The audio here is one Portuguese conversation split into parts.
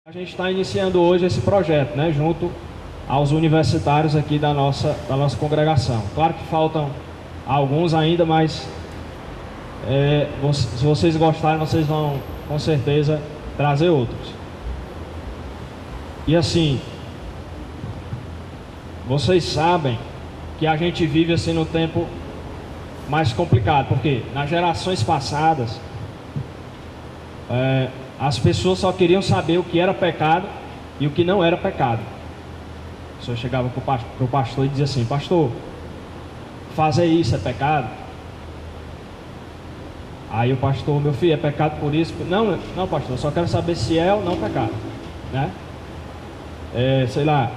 A gente está iniciando hoje esse projeto, né, junto aos universitários aqui da nossa congregação. Claro que faltam alguns ainda, mas se vocês gostarem, vocês vão com certeza trazer outros. E assim, vocês sabem que a gente vive assim no tempo mais complicado, porque nas gerações passadas as pessoas só queriam saber o que era pecado e o que não era pecado. A pessoa chegava para o pastor e dizia assim: pastor, fazer isso é pecado? Aí o pastor: meu filho, é pecado por isso? Não, não, pastor, eu só quero saber se é ou não pecado, né? Sei lá,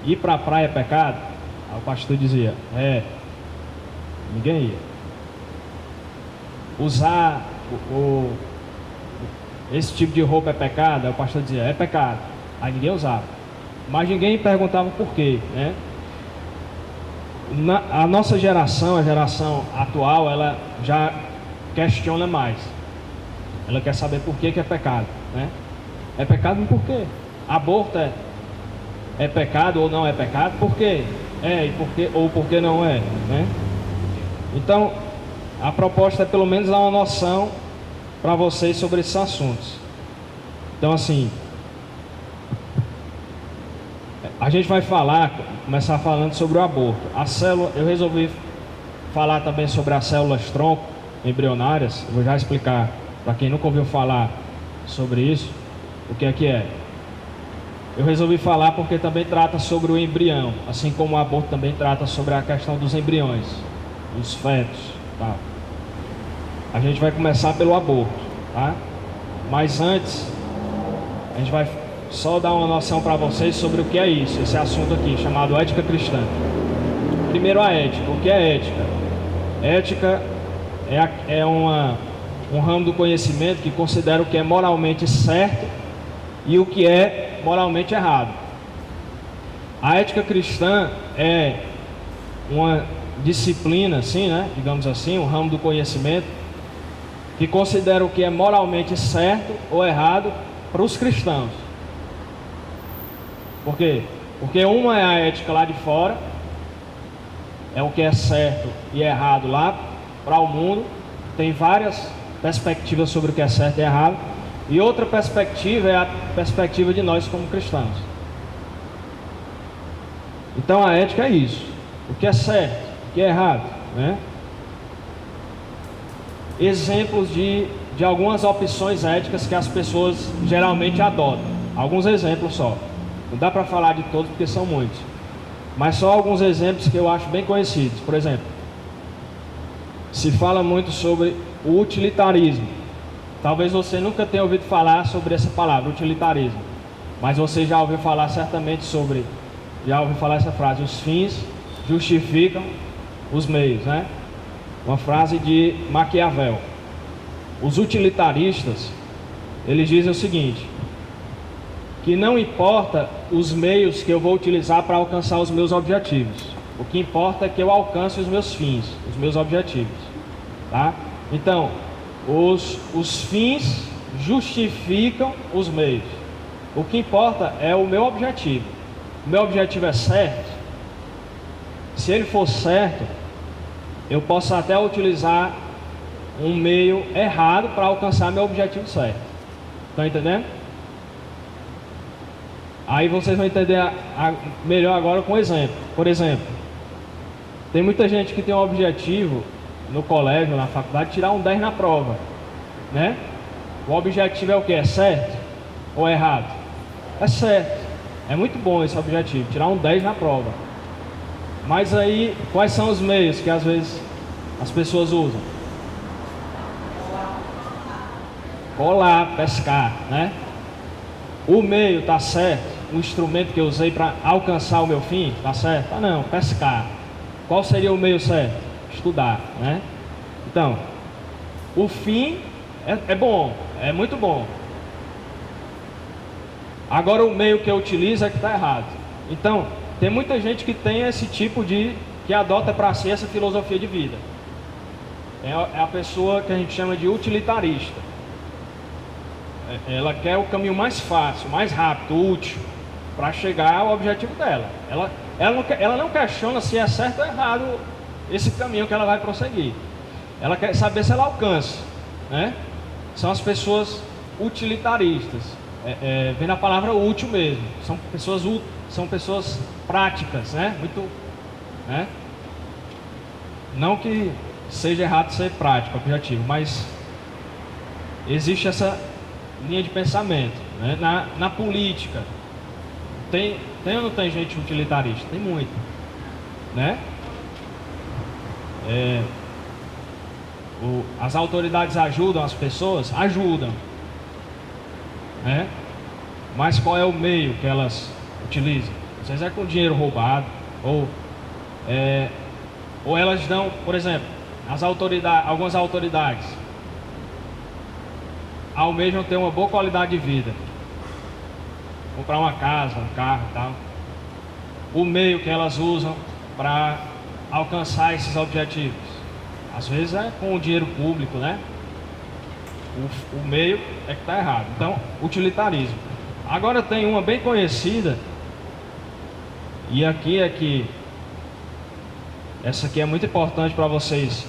ir para a praia é pecado? Aí o pastor dizia: ninguém ia. Usar esse tipo de roupa é pecado? Aí o pastor dizia: é pecado. Aí ninguém usava, mas ninguém perguntava por quê, né? A nossa geração, a geração atual, ela já questiona mais. Ela quer saber por que é pecado, né? É pecado por quê? Aborto é pecado ou não é pecado? Por quê? E por quê ou por que não é, né? Então, a proposta é pelo menos dar uma noção para vocês sobre esses assuntos. Então, assim, a gente vai começar falando sobre o aborto. A célula, eu resolvi falar também sobre as células tronco embrionárias. Eu vou já explicar para quem nunca ouviu falar sobre isso, o que é. Eu resolvi falar porque também trata sobre o embrião, assim como o aborto também trata sobre a questão dos embriões, dos fetos, tá? A gente vai começar pelo aborto, tá? Mas antes, a gente vai só dar uma noção para vocês sobre o que é isso, esse assunto aqui, chamado ética cristã. Primeiro, a ética. O que é ética? Ética é um ramo do conhecimento que considera o que é moralmente certo e o que é moralmente errado. A ética cristã é uma disciplina, assim, né? Digamos assim, um ramo do conhecimento que considera o que é moralmente certo ou errado para os cristãos. Por quê? Porque uma é a ética lá de fora, é o que é certo e errado lá para o mundo, tem várias perspectivas sobre o que é certo e errado, e outra perspectiva é a perspectiva de nós como cristãos. Então a ética é isso, o que é certo, o que é errado, né? Exemplos de algumas opções éticas que as pessoas geralmente adotam. Alguns exemplos só. Não dá para falar de todos porque são muitos. Mas só alguns exemplos que eu acho bem conhecidos. Por exemplo, se fala muito sobre o utilitarismo. Talvez você nunca tenha ouvido falar sobre essa palavra, utilitarismo. Mas você já ouviu falar certamente já ouviu falar essa frase: os fins justificam os meios, né? Uma frase de Maquiavel. Os utilitaristas, eles dizem o seguinte: que não importa os meios que eu vou utilizar para alcançar os meus objetivos, o que importa é que eu alcance os meus fins, os meus objetivos, tá? Então, os fins justificam os meios. O que importa é o meu objetivo. O meu objetivo é certo. Se ele for certo, eu posso até utilizar um meio errado para alcançar meu objetivo certo. Estão entendendo? Aí vocês vão entender melhor agora com exemplo. Por exemplo, tem muita gente que tem um objetivo no colégio, na faculdade, tirar um 10 na prova, né? O objetivo é o que? É certo ou é errado? É certo. É muito bom esse objetivo, tirar um 10 na prova. Mas aí, quais são os meios que às vezes as pessoas usam? Colar, pescar, né? O meio está certo? O instrumento que eu usei para alcançar o meu fim está certo? Ah, não, pescar. Qual seria o meio certo? Estudar, né? Então, o fim é bom, é muito bom. Agora o meio que eu utilizo é que está errado. Então, tem muita gente que tem esse tipo que adota para si essa filosofia de vida. É a pessoa que a gente chama de utilitarista. ela quer o caminho mais fácil, mais rápido, útil, para chegar ao objetivo dela. Ela não questiona se é certo ou errado esse caminho que ela vai prosseguir. Ela quer saber se ela alcança, né? São as pessoas utilitaristas, vem na palavra útil mesmo. São pessoas práticas, né? Muito, né? Não que seja errado ser prático, objetivo, mas existe essa linha de pensamento, né? Na política tem ou não tem gente utilitarista? Tem muito, né? As autoridades ajudam as pessoas? Ajudam, né? Mas qual é o meio que elas utilizam? Às vezes é com dinheiro roubado, ou elas dão, por exemplo, algumas autoridades almejam ter uma boa qualidade de vida, comprar uma casa, um carro e tal. O meio que elas usam para alcançar esses objetivos, às vezes é com o dinheiro público, né? O meio é que está errado. Então, utilitarismo. Agora tem uma bem conhecida, e aqui é que essa aqui é muito importante para vocês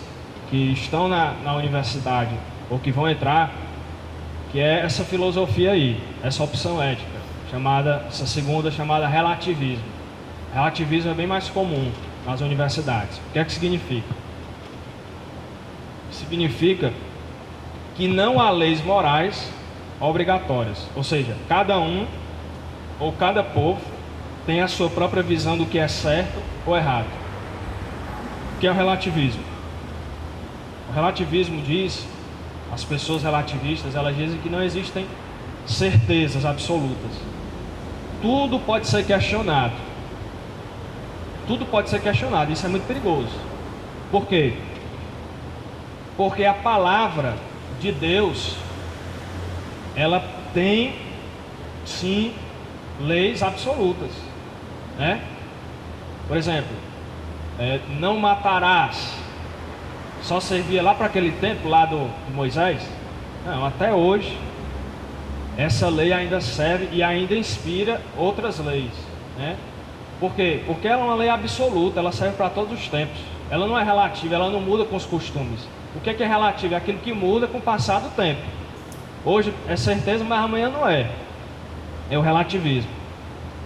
que estão na universidade ou que vão entrar, que é essa filosofia aí, essa opção ética, essa segunda chamada relativismo. Relativismo é bem mais comum nas universidades. O que é que significa? Significa que não há leis morais obrigatórias, ou seja, cada um ou cada povo tem a sua própria visão do que é certo ou errado. O que é o relativismo? O relativismo diz, as pessoas relativistas, elas dizem que não existem certezas absolutas. Tudo pode ser questionado. Tudo pode ser questionado, isso é muito perigoso. Por quê? Porque a palavra de Deus, ela tem, sim, leis absolutas, né? Por exemplo, não matarás, só servia lá para aquele tempo lá de Moisés? Não, até hoje essa lei ainda serve e ainda inspira outras leis, né? Por quê? Porque ela é uma lei absoluta, ela serve para todos os tempos. Ela não é relativa, ela não muda com os costumes. O que é relativo? É aquilo que muda com o passar do tempo. Hoje é certeza, mas amanhã não é. É o relativismo.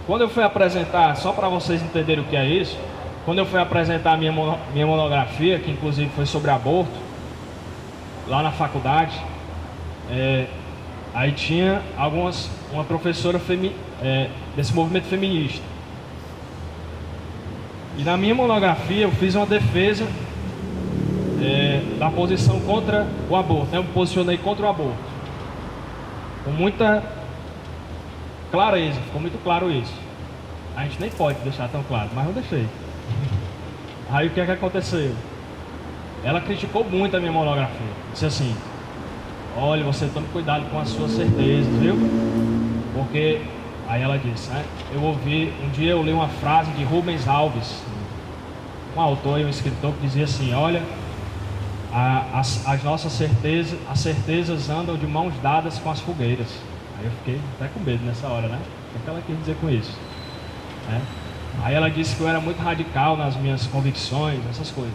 Quando eu fui apresentar, só para vocês entenderem o que é isso, quando eu fui apresentar a minha monografia, que inclusive foi sobre aborto, lá na faculdade, aí tinha uma professora desse movimento feminista. E na minha monografia eu fiz uma defesa da posição contra o aborto, né? Eu me posicionei contra o aborto com muita clareza, ficou muito claro isso. A gente nem pode deixar tão claro, mas eu deixei. Aí o que é que aconteceu? Ela criticou muito a minha monografia. Disse assim: olha, você tome cuidado com as suas certezas, viu? Porque, aí ela disse, né? Um dia eu li uma frase de Rubens Alves, um autor e um escritor, que dizia assim: olha, as nossas certezas andam de mãos dadas com as fogueiras. Aí eu fiquei até com medo nessa hora, né? O que ela quis dizer com isso? Aí ela disse que eu era muito radical nas minhas convicções, essas coisas.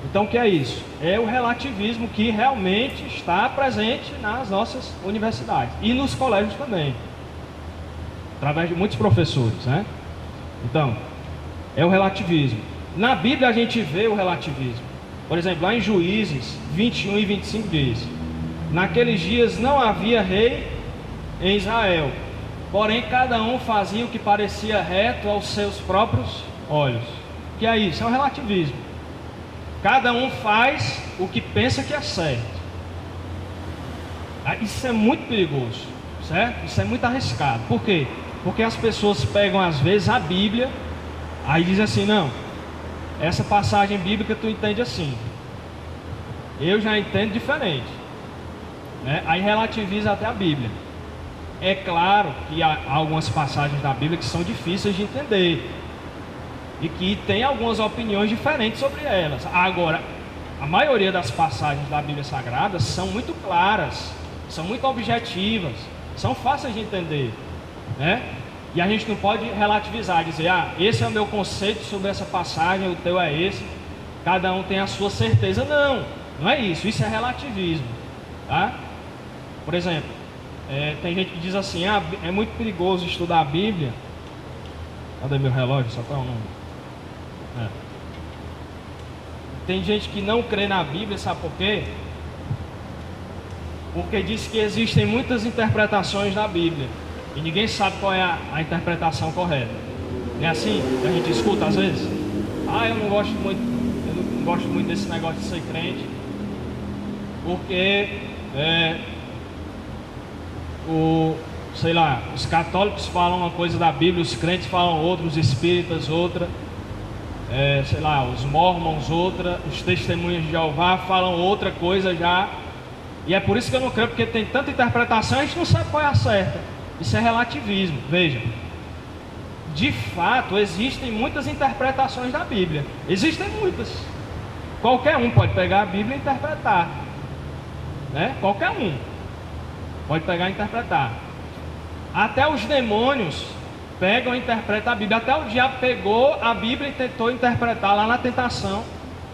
Então o que é isso? É o relativismo que realmente está presente nas nossas universidades e nos colégios também, através de muitos professores, né? Então, é o relativismo. Na Bíblia a gente vê o relativismo. Por exemplo, lá em Juízes 21 e 25 diz: naqueles dias não havia rei em Israel, porém cada um fazia o que parecia reto aos seus próprios olhos. O que é isso? É o relativismo. Cada um faz o que pensa que é certo. Isso é muito perigoso, certo? Isso é muito arriscado. Por quê? Porque as pessoas pegam às vezes a Bíblia, aí dizem assim: não, essa passagem bíblica tu entende assim, eu já entendo diferente, né? Aí relativiza até a Bíblia. É claro que há algumas passagens da Bíblia que são difíceis de entender e que tem algumas opiniões diferentes sobre elas. Agora, a maioria das passagens da Bíblia Sagrada são muito claras, são muito objetivas, são fáceis de entender, né? E a gente não pode relativizar, dizer, esse é o meu conceito sobre essa passagem, o teu é esse, cada um tem a sua certeza. Não, não é isso, isso é relativismo, tá? Por exemplo, tem gente que diz assim, é muito perigoso estudar a Bíblia. Cadê meu relógio? Só qual é o número? Tem gente que não crê na Bíblia, sabe por quê? Porque diz que existem muitas interpretações da Bíblia e ninguém sabe qual é a interpretação correta. Não é assim que a gente escuta às vezes? Eu não gosto muito desse negócio de ser crente, porque os católicos falam uma coisa da Bíblia, os crentes falam outra, os espíritas outra, os mormons outra, os testemunhas de Jeová falam outra coisa já. E é por isso que eu não creio, porque tem tanta interpretação, a gente não sabe qual é a certa. Isso é relativismo. Veja, de fato existem muitas interpretações da Bíblia. Existem muitas. Qualquer um pode pegar a Bíblia e interpretar, né? Qualquer um pode pegar e interpretar. Até os demônios pegam e interpretam a Bíblia. Até o diabo pegou a Bíblia e tentou interpretar lá na tentação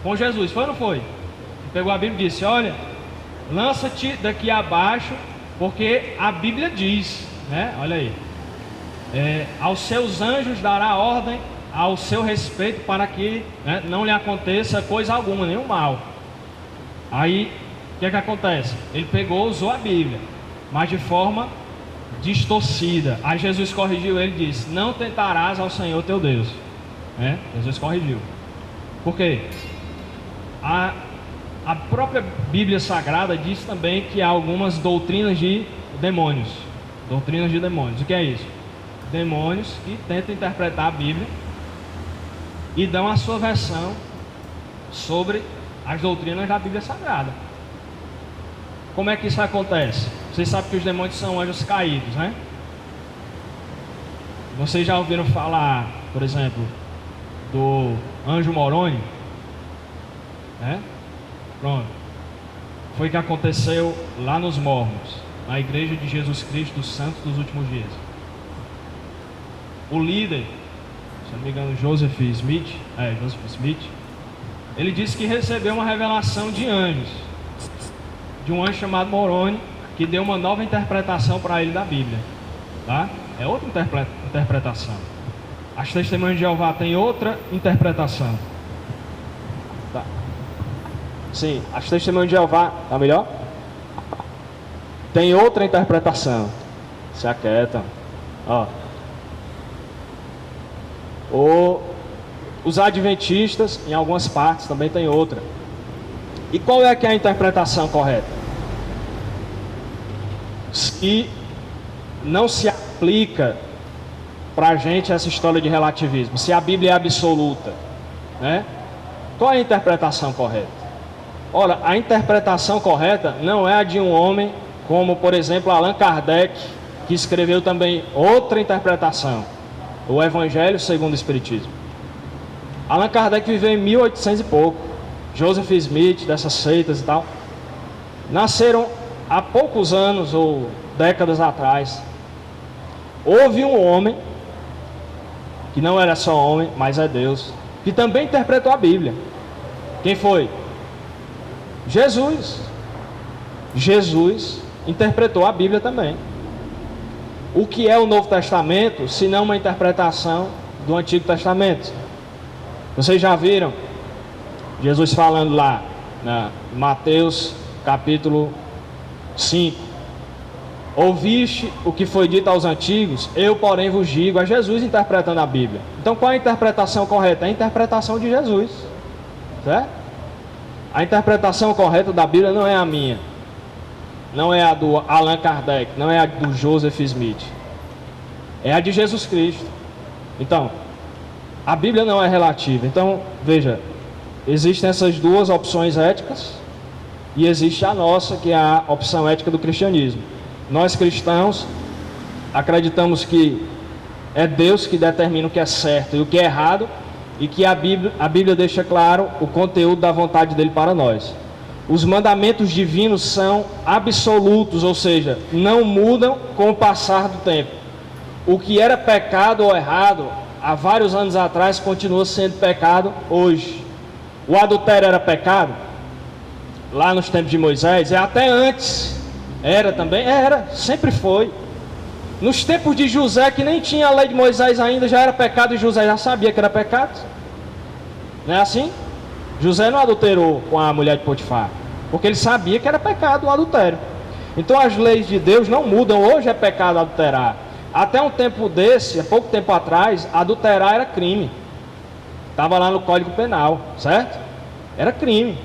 com Jesus. Foi ou não foi? Ele pegou a Bíblia e disse, olha, lança-te daqui abaixo, porque a Bíblia diz, né? Olha aí, aos seus anjos dará ordem ao seu respeito para que, né, não lhe aconteça coisa alguma, nenhum mal. Aí, o que é que acontece? Ele pegou, usou a Bíblia, mas de forma distorcida. Aí Jesus corrigiu ele e disse, não tentarás ao Senhor teu Deus, né? Jesus corrigiu. Por quê? A própria Bíblia Sagrada diz também que há algumas doutrinas de demônios. Doutrinas de demônios. O que é isso? Demônios que tentam interpretar a Bíblia e dão a sua versão sobre as doutrinas da Bíblia Sagrada. Como é que isso acontece? Vocês sabem que os demônios são anjos caídos, né? Vocês já ouviram falar, por exemplo, do anjo Moroni? Né? Pronto. Foi o que aconteceu lá nos Mormons, na Igreja de Jesus Cristo dos Santos dos Últimos Dias. O líder, se não me engano, Joseph Smith, ele disse que recebeu uma revelação de anjos, de um anjo chamado Moroni, que deu uma nova interpretação para ele da Bíblia, tá? É outra interpretação. As testemunhas de Jeová têm outra interpretação. Tá. Sim, as testemunhas de Jeová, tá melhor? Tem outra interpretação. Se aquieta. Os adventistas, em algumas partes, também tem outra. E qual é que é a interpretação correta? Se não se aplica para a gente essa história de relativismo, se a Bíblia é absoluta, né? Qual é a interpretação correta? Ora, a interpretação correta não é a de um homem como, por exemplo, Allan Kardec, que escreveu também outra interpretação, o Evangelho segundo o Espiritismo. Allan Kardec viveu em 1800 e pouco. Joseph Smith, dessas seitas e tal, nasceram há poucos anos ou décadas atrás. Houve um homem, que não era só homem, mas é Deus, que também interpretou a Bíblia. Quem foi? Jesus. Jesus interpretou a Bíblia também. O que é o Novo Testamento, se não uma interpretação do Antigo Testamento? Vocês já viram Jesus falando lá, em Mateus capítulo 5: ouviste o que foi dito aos antigos, eu porém vos digo. É Jesus interpretando a Bíblia. Então qual é a interpretação correta? É a interpretação de Jesus, certo? A interpretação correta da Bíblia não é a minha, não é a do Allan Kardec, não é a do Joseph Smith, é a de Jesus Cristo. Então, a Bíblia não é relativa. Então, veja, existem essas duas opções éticas e existe a nossa, que é a opção ética do cristianismo. Nós cristãos acreditamos que é Deus que determina o que é certo e o que é errado, e que a Bíblia deixa claro o conteúdo da vontade dele para nós. Os mandamentos divinos são absolutos, ou seja, não mudam com o passar do tempo. O que era pecado ou errado há vários anos atrás continua sendo pecado hoje. O adultério era pecado lá nos tempos de Moisés, e até antes era também, sempre foi. Nos tempos de José, que nem tinha a lei de Moisés ainda, já era pecado, e José já sabia que era pecado. Não é assim? José não adulterou com a mulher de Potifar, porque ele sabia que era pecado o adultério. Então as leis de Deus não mudam. Hoje é pecado adulterar. Até um tempo desse, há pouco tempo atrás, adulterar era crime. Estava lá no Código Penal, certo? Era crime.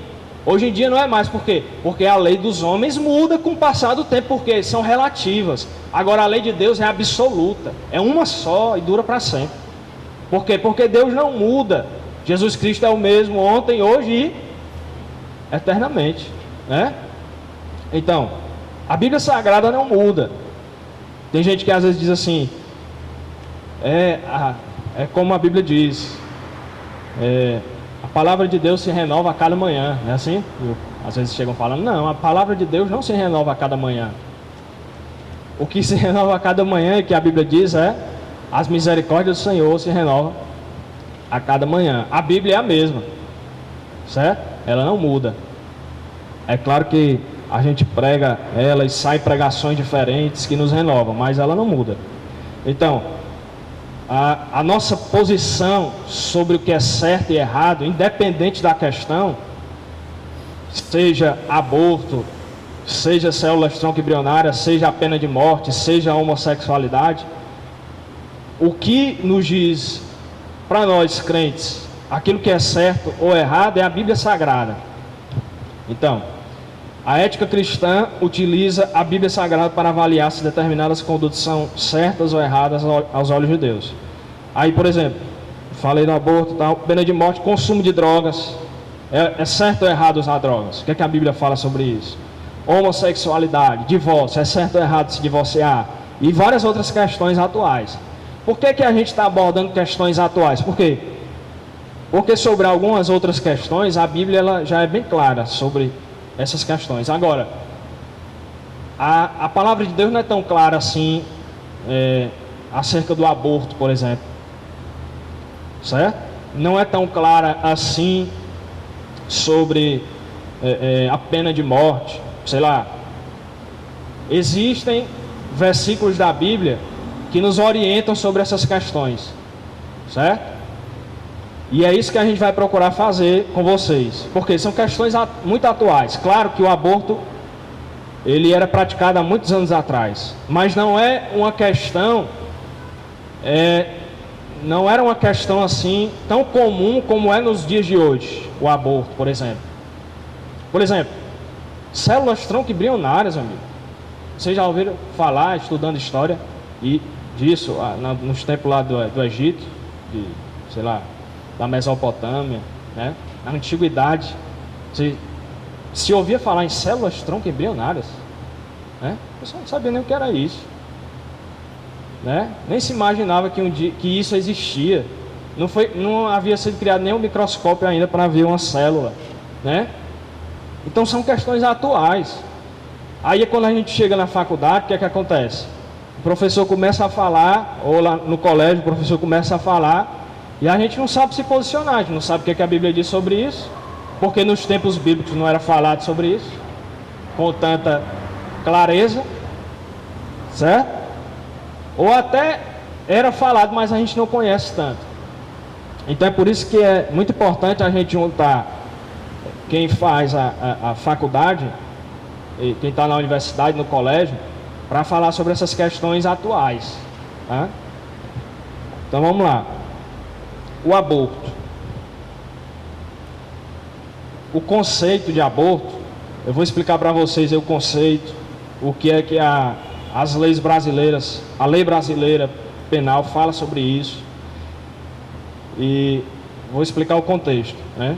Hoje em dia não é mais. Por quê? Porque a lei dos homens muda com o passar do tempo, porque são relativas. Agora a lei de Deus é absoluta, é uma só e dura para sempre. Por quê? Porque Deus não muda. Jesus Cristo é o mesmo ontem, hoje e eternamente, né? Então, a Bíblia Sagrada não muda. Tem gente que às vezes diz assim, é como a Bíblia diz, a palavra de Deus se renova a cada manhã, não é assim? Às vezes chegam falando, não, a palavra de Deus não se renova a cada manhã. O que se renova a cada manhã, e que a Bíblia diz, as misericórdias do Senhor se renovam a cada manhã. A Bíblia é a mesma, certo? Ela não muda. É claro que a gente prega ela e sai pregações diferentes que nos renovam, mas ela não muda. Então, a nossa posição sobre o que é certo e errado, independente da questão, seja aborto, seja células tronco embrionária, seja a pena de morte, seja a homossexualidade, o que nos diz para nós crentes aquilo que é certo ou errado é a Bíblia Sagrada. Então, a ética cristã utiliza a Bíblia Sagrada para avaliar se determinadas condutas são certas ou erradas aos olhos de Deus. Aí, por exemplo, falei do aborto, tal, pena de morte, consumo de drogas. É certo ou errado usar drogas? O que é que a Bíblia fala sobre isso? Homossexualidade, divórcio, é certo ou errado se divorciar? E várias outras questões atuais. Por que a gente está abordando questões atuais? Por quê? Porque sobre algumas outras questões, a Bíblia ela já é bem clara sobre essas questões. Agora, a palavra de Deus não é tão clara assim acerca do aborto, por exemplo. Certo? Não é tão clara assim sobre a pena de morte, sei lá. Existem versículos da Bíblia que nos orientam sobre essas questões, certo? E é isso que a gente vai procurar fazer com vocês, porque são questões muito atuais. Claro que o aborto ele era praticado há muitos anos atrás, mas não é uma questão não era uma questão assim tão comum como é nos dias de hoje, o aborto, por exemplo. Por exemplo, células tronco embrionárias, amigo. Vocês já ouviram falar, estudando história disso, nos tempos lá do Egito, sei lá, da Mesopotâmia, né? Na antiguidade, se ouvia falar em células tronco embrionárias, né? O pessoal não sabia nem o que era isso, né? Nem se imaginava que isso existia. Não havia sido criado nenhum microscópio ainda para ver uma célula, né? Então são questões atuais. Aí quando a gente chega na faculdade, o que acontece? O professor começa a falar, ou lá no colégio o professor começa a falar, e a gente não sabe se posicionar, a gente não sabe o que a Bíblia diz sobre isso, porque nos tempos bíblicos não era falado sobre isso com tanta clareza, certo? Ou até era falado, mas a gente não conhece tanto. Então é por isso que é muito importante a gente juntar quem faz a faculdade, e quem está na universidade, no colégio, para falar sobre essas questões atuais, tá? Então vamos lá. O aborto. O conceito de aborto, eu vou explicar para vocês o conceito, o que é que as leis brasileiras, a lei brasileira penal fala sobre isso, e vou explicar o contexto, né?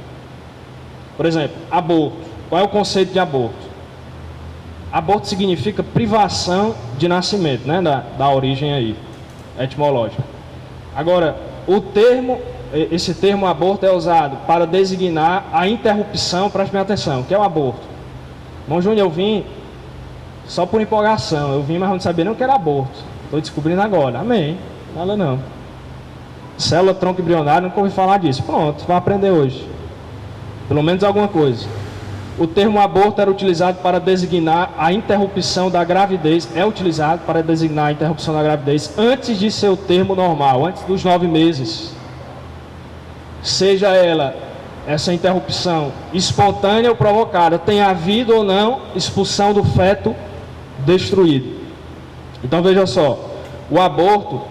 Por exemplo, aborto. Qual é o conceito de aborto? Aborto significa privação de nascimento, né? Da origem aí, etimológica. Agora, esse termo aborto é usado para designar a interrupção, preste bem atenção, que é o aborto. Irmão Júnior, eu vim só por empolgação. Eu vim, mas não sabia nem o que era aborto. Estou descobrindo agora. Amém. Nada não. Célula tronco embrionário, nunca ouvi falar disso. Pronto, vai aprender hoje. Pelo menos alguma coisa. O termo aborto era utilizado para designar a interrupção da gravidez. É utilizado para designar a interrupção da gravidez antes de ser o termo normal, antes dos 9 meses. Seja essa interrupção espontânea ou provocada, tenha havido ou não expulsão do feto destruído. Então veja só, o aborto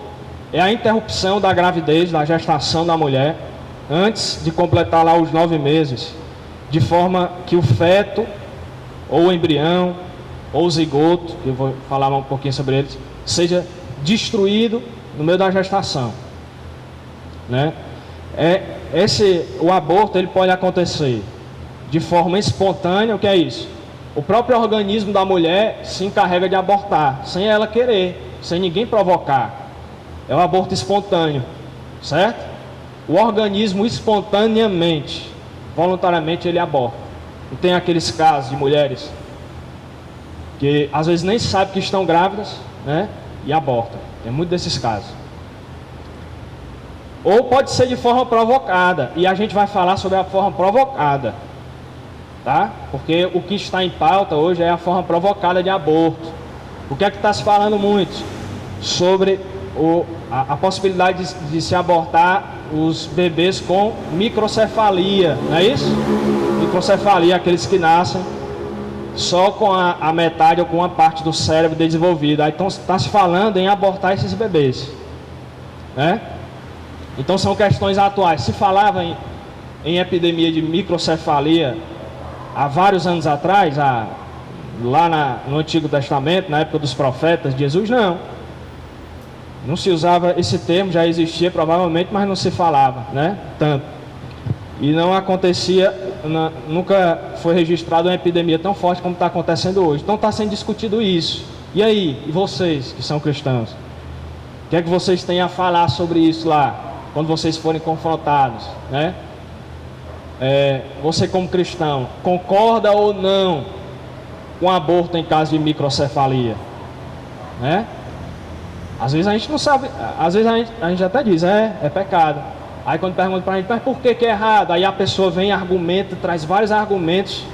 é a interrupção da gravidez, da gestação da mulher, antes de completar lá os 9 meses, de forma que o feto, ou o embrião, ou o zigoto, que eu vou falar um pouquinho sobre eles, seja destruído no meio da gestação, né? O aborto ele pode acontecer de forma espontânea. O que é isso? O próprio organismo da mulher se encarrega de abortar, sem ela querer, sem ninguém provocar. É o aborto espontâneo, certo? O organismo espontaneamente, voluntariamente ele aborta. E tem aqueles casos de mulheres que às vezes nem sabem que estão grávidas, né? E abortam. Tem muitos desses casos. Ou pode ser de forma provocada, e a gente vai falar sobre a forma provocada, tá? Porque o que está em pauta hoje é a forma provocada de aborto. O que é que está se falando muito? Sobre a possibilidade de se abortar os bebês com microcefalia, não é isso? Microcefalia, aqueles que nascem só com a metade ou com uma parte do cérebro desenvolvida. Aí então está se falando em abortar esses bebês, né? Então são questões atuais. Se falava em epidemia de microcefalia há vários anos atrás, lá no Antigo Testamento, na época dos profetas de Jesus, não se usava esse termo, já existia provavelmente, mas não se falava, né? Tanto. E não acontecia, nunca foi registrada uma epidemia tão forte como está acontecendo hoje. Então está sendo discutido isso. E aí, e vocês que são cristãos? O que é que vocês têm a falar sobre isso lá, quando vocês forem confrontados, né? Você como cristão, concorda ou não com aborto em caso de microcefalia, né? Às vezes a gente não sabe, às vezes a gente até diz, é pecado. Aí quando pergunta pra gente, mas por que é errado? Aí a pessoa vem e argumenta, traz vários argumentos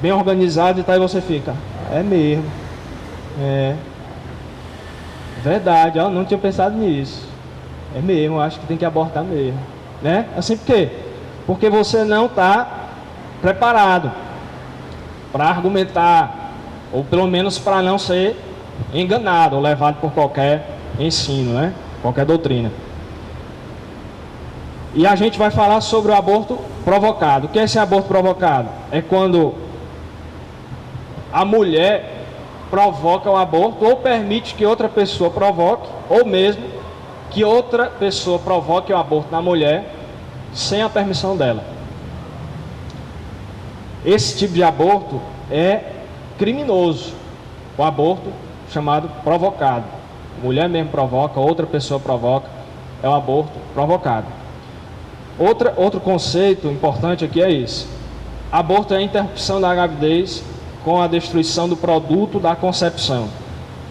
bem organizados e tal, e você fica, é mesmo, verdade, eu não tinha pensado nisso. É mesmo, eu acho que tem que abortar mesmo, né? Assim por quê? Porque você não está preparado para argumentar, ou pelo menos para não ser enganado ou levado por qualquer ensino, né? Qualquer doutrina. E a gente vai falar sobre o aborto provocado. O que é esse aborto provocado? É quando a mulher provoca o aborto ou permite que outra pessoa provoque, ou mesmo que outra pessoa provoque o aborto na mulher sem a permissão dela. Esse tipo de aborto é criminoso. O aborto chamado provocado. Mulher mesmo provoca, outra pessoa provoca, é um aborto provocado. Outro conceito importante aqui é esse. Aborto é a interrupção da gravidez com a destruição do produto da concepção.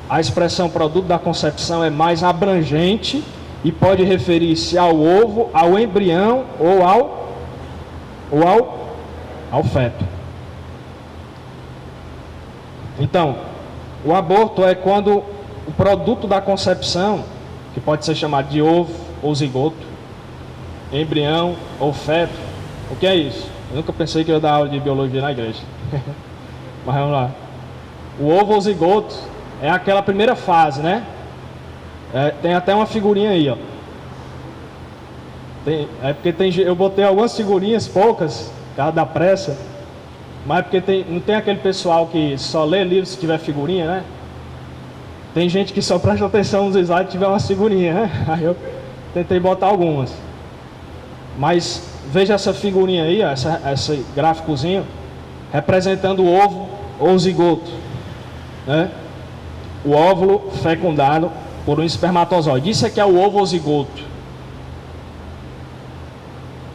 A expressão produto da concepção é mais abrangente e pode referir-se ao ovo, ao embrião ou ao feto. Então, o aborto é quando o produto da concepção, que pode ser chamado de ovo ou zigoto, embrião ou feto. O que é isso? Eu nunca pensei que eu ia dar aula de biologia na igreja. Mas vamos lá. O ovo ou zigoto é aquela primeira fase, né? Tem até uma figurinha aí, ó. Eu botei algumas figurinhas, poucas, por causa da pressa. Mas porque não tem aquele pessoal que só lê livro se tiver figurinha, né? Tem gente que só presta atenção nos slides se tiver uma figurinha, né? Aí eu tentei botar algumas. Mas veja essa figurinha aí, ó, esse gráficozinho, representando o ovo ou zigoto, né? O óvulo fecundado por um espermatozoide. Isso aqui é o ovo ou zigoto.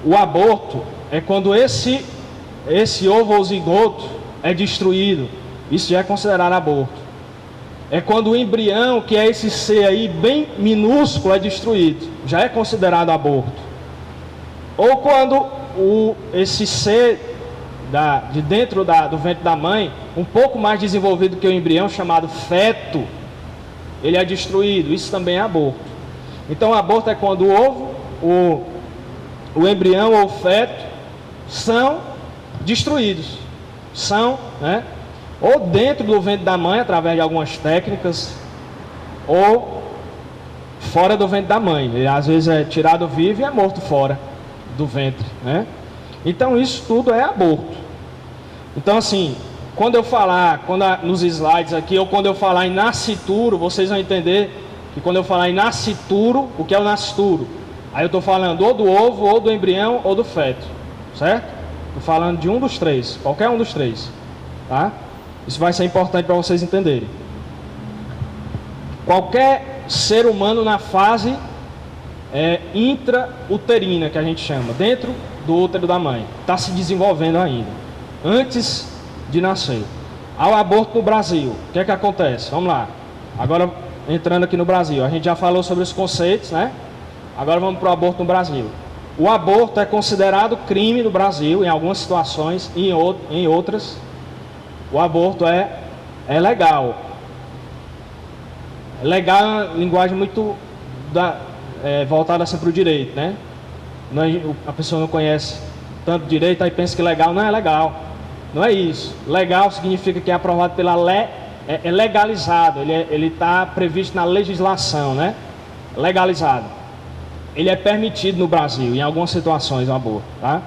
O aborto é quando esse ovo ou zigoto é destruído, isso já é considerado aborto. É quando o embrião, que é esse ser aí bem minúsculo, é destruído, já é considerado aborto. Ou quando esse ser de dentro do ventre da mãe, um pouco mais desenvolvido que o embrião, chamado feto, ele é destruído, isso também é aborto. Então o aborto é quando o ovo, o embrião ou o feto são destruídos, ou dentro do ventre da mãe, através de algumas técnicas, ou fora do ventre da mãe. Ele, às vezes é tirado vivo e é morto fora do ventre, né? Então isso tudo é aborto. Então assim, quando eu falar, nos slides aqui, ou quando eu falar em nascituro, vocês vão entender que quando eu falar em nascituro, o que é o nascituro? Aí eu estou falando ou do ovo, ou do embrião, ou do feto, certo? Estou falando de um dos três, qualquer um dos três, tá? Isso vai ser importante para vocês entenderem. Qualquer ser humano na fase intrauterina, que a gente chama, dentro do útero da mãe, está se desenvolvendo ainda, antes de nascer. Ao aborto no Brasil, o que é que acontece? Vamos lá, agora entrando aqui no Brasil, a gente já falou sobre os conceitos, né? Agora vamos para o aborto no Brasil. O aborto é considerado crime no Brasil, em algumas situações, e em outras, o aborto é legal. Legal é uma linguagem muito voltada assim para o direito, né? A pessoa não conhece tanto direito, aí pensa que legal não é legal. Não é isso. Legal significa que é aprovado pela lei, é legalizado, ele está previsto na legislação, né? Legalizado. Ele é permitido no Brasil, em algumas situações, o aborto, tá?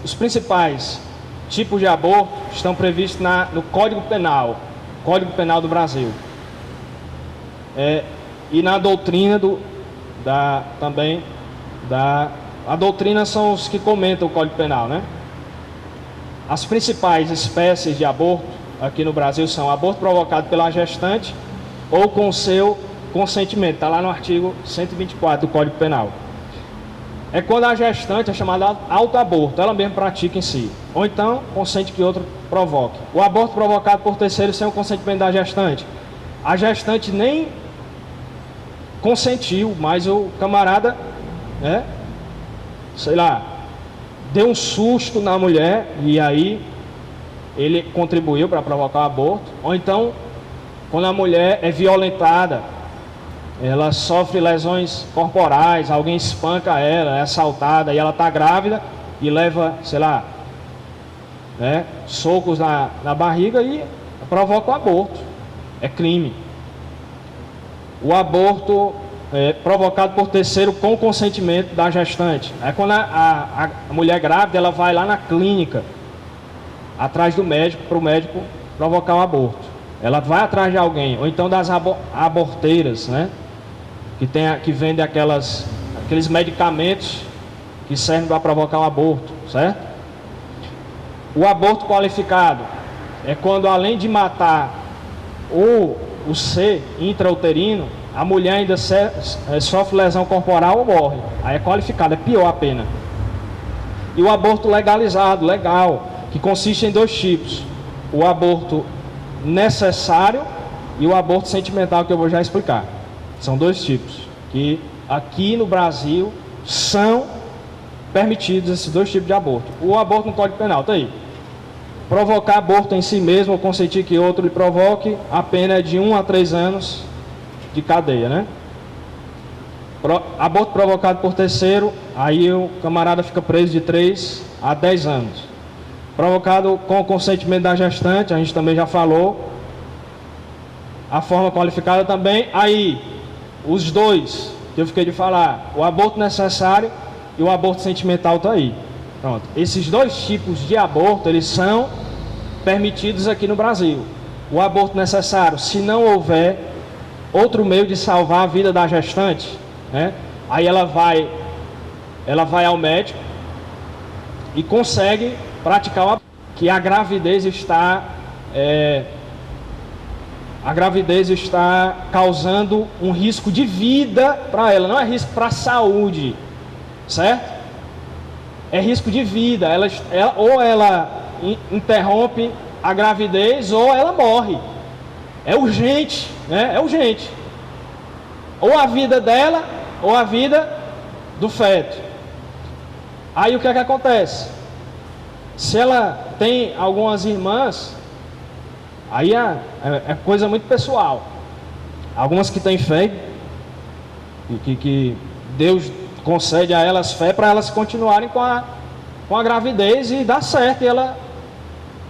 Os principais tipos de aborto estão previstos no Código Penal do Brasil. E na doutrina a doutrina são os que comentam o Código Penal, né? As principais espécies de aborto aqui no Brasil são aborto provocado pela gestante ou com seu consentimento, está lá no artigo 124 do Código Penal. É quando a gestante é chamada autoaborto, ela mesma pratica em si, ou então consente que outro provoque. O aborto provocado por terceiro sem o consentimento da gestante. A gestante nem consentiu, mas o camarada, deu um susto na mulher e aí ele contribuiu para provocar o aborto. Ou então, quando a mulher é violentada, ela sofre lesões corporais, alguém espanca ela, é assaltada e ela está grávida e leva, socos na barriga e provoca o aborto. É crime. O aborto provocado por terceiro com consentimento da gestante. É quando a mulher grávida, ela vai lá na clínica, atrás do médico, para o médico provocar o aborto. Ela vai atrás de alguém, ou então das aborteiras, né? Que vendem aqueles medicamentos que servem para provocar o aborto, certo? O aborto qualificado é quando, além de matar o ser intrauterino, a mulher ainda sofre lesão corporal ou morre. Aí é qualificado, é pior a pena. E o aborto legalizado, legal, que consiste em dois tipos: o aborto necessário e o aborto sentimental, que eu vou já explicar. São dois tipos que aqui no Brasil são permitidos, esses dois tipos de aborto. O aborto no Código Penal, tá aí. Provocar aborto em si mesmo ou consentir que outro lhe provoque, a pena é de 1 a 3 anos de cadeia, né? Aborto provocado por terceiro, aí o camarada fica preso de 3 a 10 anos. Provocado com o consentimento da gestante, a gente também já falou. A forma qualificada também. Aí, os dois que eu fiquei de falar, o aborto necessário e o aborto sentimental tá aí. Pronto. Esses dois tipos de aborto, eles são permitidos aqui no Brasil. O aborto necessário, se não houver outro meio de salvar a vida da gestante, né? Aí ela vai ao médico e consegue praticar o aborto, que a gravidez está causando um risco de vida para ela, não é risco para a saúde, certo? É risco de vida. Ou ela interrompe a gravidez ou ela morre. É urgente, né? É urgente. Ou a vida dela, ou a vida do feto. Aí o que é que acontece? Se ela tem algumas irmãs, aí é coisa muito pessoal. Algumas que têm fé, que Deus concede a elas fé para elas continuarem com a gravidez e dá certo. E ela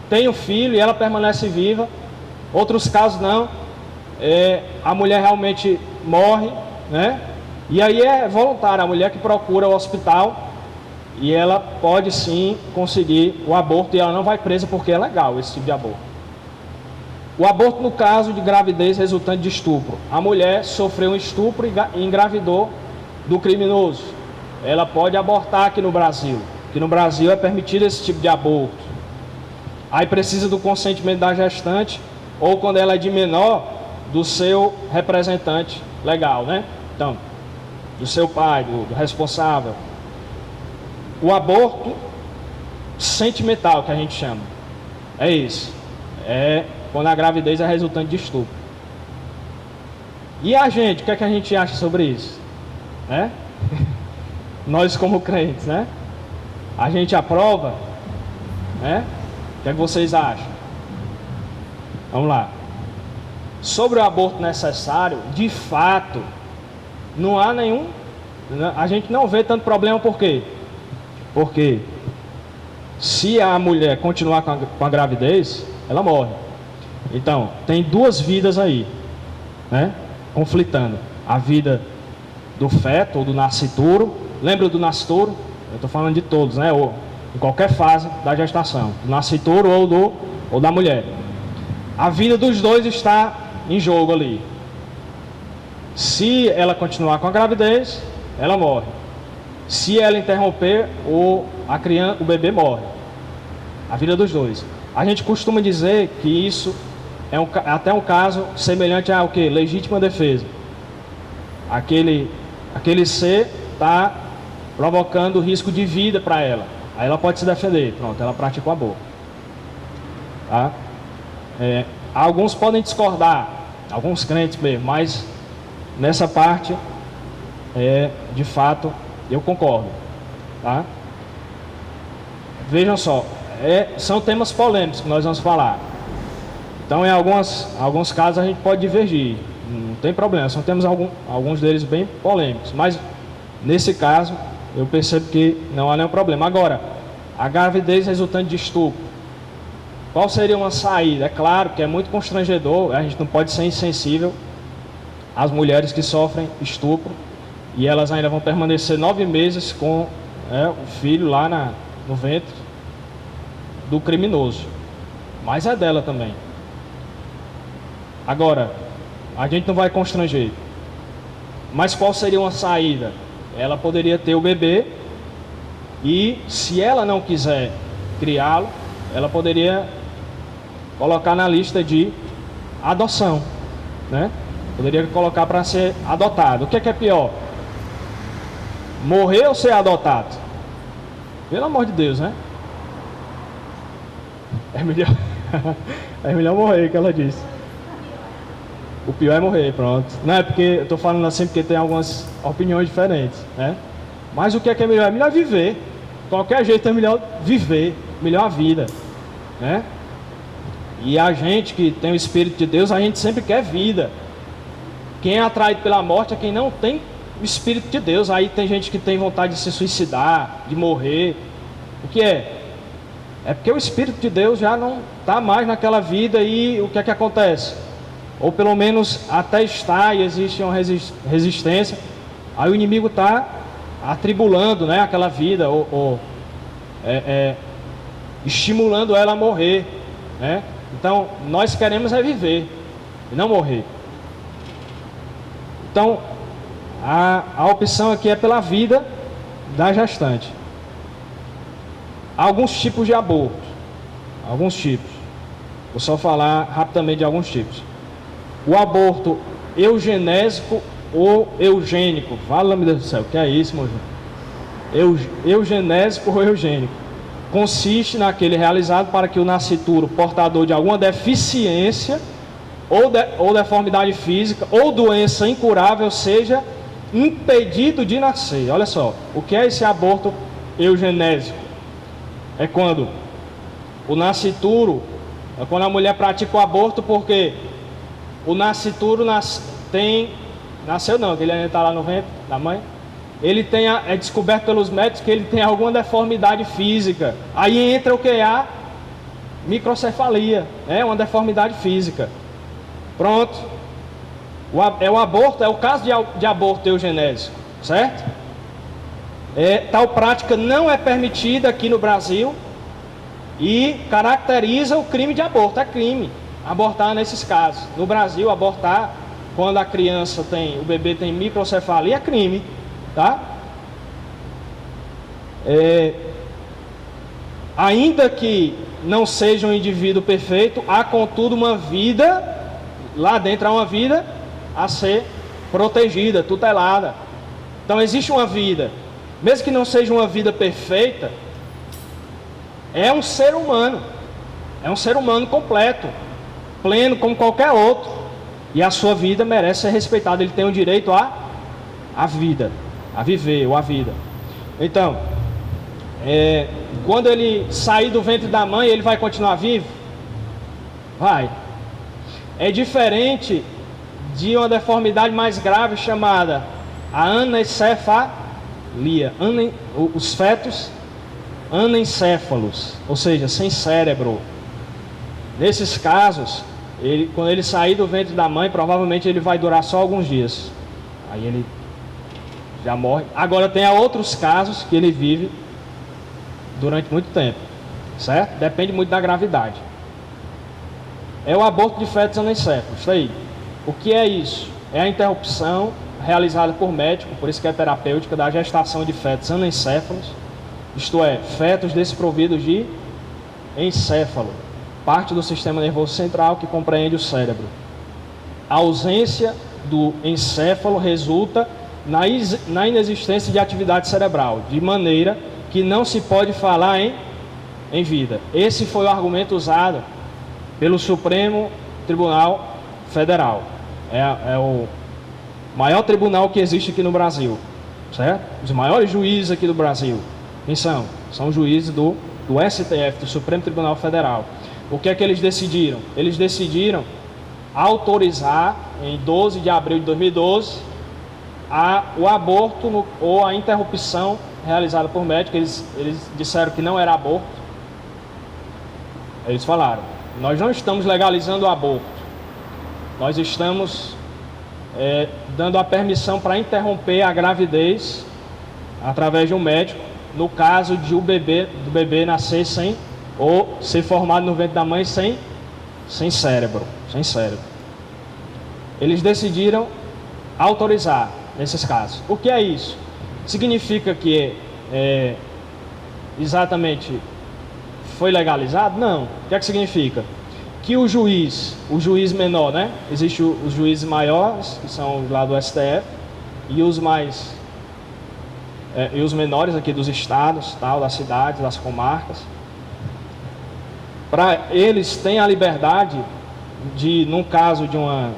tem um filho e ela permanece viva. Outros casos não. A mulher realmente morre, né? E aí é voluntária, a mulher que procura o hospital e ela pode sim conseguir o aborto e ela não vai presa porque é legal esse tipo de aborto. O aborto no caso de gravidez resultante de estupro. A mulher sofreu um estupro e engravidou do criminoso. Ela pode abortar aqui no Brasil. Aqui no Brasil é permitido esse tipo de aborto. Aí precisa do consentimento da gestante ou quando ela é de menor, do seu representante legal, né? Então, do seu pai, do responsável. O aborto sentimental, que a gente chama, é isso. É quando a gravidez é resultante de estupro. E a gente, o que é que a gente acha sobre isso? Né? Nós como crentes, né? A gente aprova, né? O que é que vocês acham? Vamos lá. Sobre o aborto necessário, de fato, não há nenhum... A gente não vê tanto problema, por quê? Porque se a mulher continuar com a gravidez, ela morre. Então, tem duas vidas aí, né? Conflitando. A vida do feto ou do nascituro. Lembra do nascituro? Eu estou falando de todos, né? Ou em qualquer fase da gestação. Do nascituro ou da mulher. A vida dos dois está em jogo ali. Se ela continuar com a gravidez, ela morre. Se ela interromper, o bebê morre. A vida dos dois. A gente costuma dizer que isso é até um caso semelhante ao que? Legítima defesa. Aquele ser está provocando risco de vida para ela. Aí ela pode se defender. Pronto, ela pratica o aborto. Tá? Alguns podem discordar, alguns crentes mesmo, mas nessa parte, de fato, eu concordo. Tá? Vejam só, são temas polêmicos que nós vamos falar. Então, em alguns casos a gente pode divergir, não tem problema, são temas alguns deles bem polêmicos, mas nesse caso eu percebo que não há nenhum problema. Agora, a gravidez resultante de estupro, qual seria uma saída? É claro que é muito constrangedor, a gente não pode ser insensível às mulheres que sofrem estupro e elas ainda vão permanecer 9 meses com o filho lá no ventre do criminoso, mas é dela também. Agora, a gente não vai constranger, mas qual seria uma saída? Ela poderia ter o bebê e se ela não quiser criá-lo, ela poderia colocar na lista de adoção, né? Poderia colocar para ser adotado. O que é pior? Morrer ou ser adotado? Pelo amor de Deus, né? É melhor morrer, que ela disse. O pior é morrer, pronto. Não é porque eu estou falando assim porque tem algumas opiniões diferentes, né? Mas o que é melhor? É melhor viver. De qualquer jeito é melhor viver, melhor a vida, né? E a gente que tem o Espírito de Deus, a gente sempre quer vida. Quem é atraído pela morte é quem não tem o Espírito de Deus. Aí tem gente que tem vontade de se suicidar, de morrer. O que é? É porque o Espírito de Deus já não está mais naquela vida e o que é que acontece? Ou pelo menos até está e existe uma resistência. Aí o inimigo está atribulando, né, aquela vida ou estimulando ela a morrer, né? Então nós queremos é viver e não morrer. Então a opção aqui é pela vida da gestante. Alguns tipos de aborto, alguns tipos. Vou só falar rapidamente de alguns tipos. O aborto eugenésico ou eugênico. Fala, meu Deus do céu, o que é isso, meu irmão? Eugenésico ou eugênico. consiste naquele realizado para que o nascituro portador de alguma deficiência ou deformidade física ou doença incurável seja impedido de nascer. Olha só, o que é esse aborto eugenésico? É quando o nascituro, é quando a mulher pratica o aborto porque o nascituro nasceu não, que ele ainda está lá no ventre da mãe. Ele é descoberto pelos médicos que ele tem alguma deformidade física. Aí entra o que? A microcefalia, uma deformidade física. Pronto. O aborto, é o caso de aborto eugenésico, certo? Tal prática não é permitida aqui no Brasil e caracteriza o crime de aborto. É crime abortar nesses casos. No Brasil, abortar quando o bebê tem microcefalia é crime. Tá? Ainda que não seja um indivíduo perfeito, há contudo uma vida, lá dentro há uma vida a ser protegida, tutelada. Então existe uma vida, mesmo que não seja uma vida perfeita, é um ser humano completo, pleno como qualquer outro, e a sua vida merece ser respeitada. Ele tem o direito à vida, a viver ou a vida. Então, quando ele sair do ventre da mãe, ele vai continuar vivo? Vai. É diferente de uma deformidade mais grave chamada a anencefalia. Os fetos anencéfalos, ou seja, sem cérebro. Nesses casos, quando ele sair do ventre da mãe, provavelmente ele vai durar só alguns dias. Aí ele já morre. Agora tem outros casos que ele vive durante muito tempo, certo? Depende muito da gravidade. É o aborto de fetos anencéfalos. Isso aí. O que é isso? É a interrupção realizada por médico, por isso que é terapêutica, da gestação de fetos anencéfalos, isto é, fetos desprovidos de encéfalo, parte do sistema nervoso central que compreende o cérebro. A ausência do encéfalo resulta na inexistência de atividade cerebral, de maneira que não se pode falar em vida. Esse foi o argumento usado pelo Supremo Tribunal Federal. É o maior tribunal que existe aqui no Brasil, certo? Os maiores juízes aqui do Brasil, quem são? São juízes do STF, do Supremo Tribunal Federal. O que é que eles decidiram? Eles decidiram autorizar, em 12 de abril de 2012, o aborto ou a interrupção realizada por médico. Eles disseram que não era aborto. Eles falaram: nós não estamos legalizando o aborto, nós estamos dando a permissão para interromper a gravidez através de um médico, no caso de do bebê nascer ou ser formado no ventre da mãe sem cérebro. Eles decidiram autorizar nesses casos. O que é isso? Significa que exatamente foi legalizado? Não. O que é que significa? Que o juiz menor, né? Existem os juízes maiores, que são lá do STF, e os menores aqui dos estados, tal, das cidades, das comarcas. Para eles têm a liberdade de, num caso de uma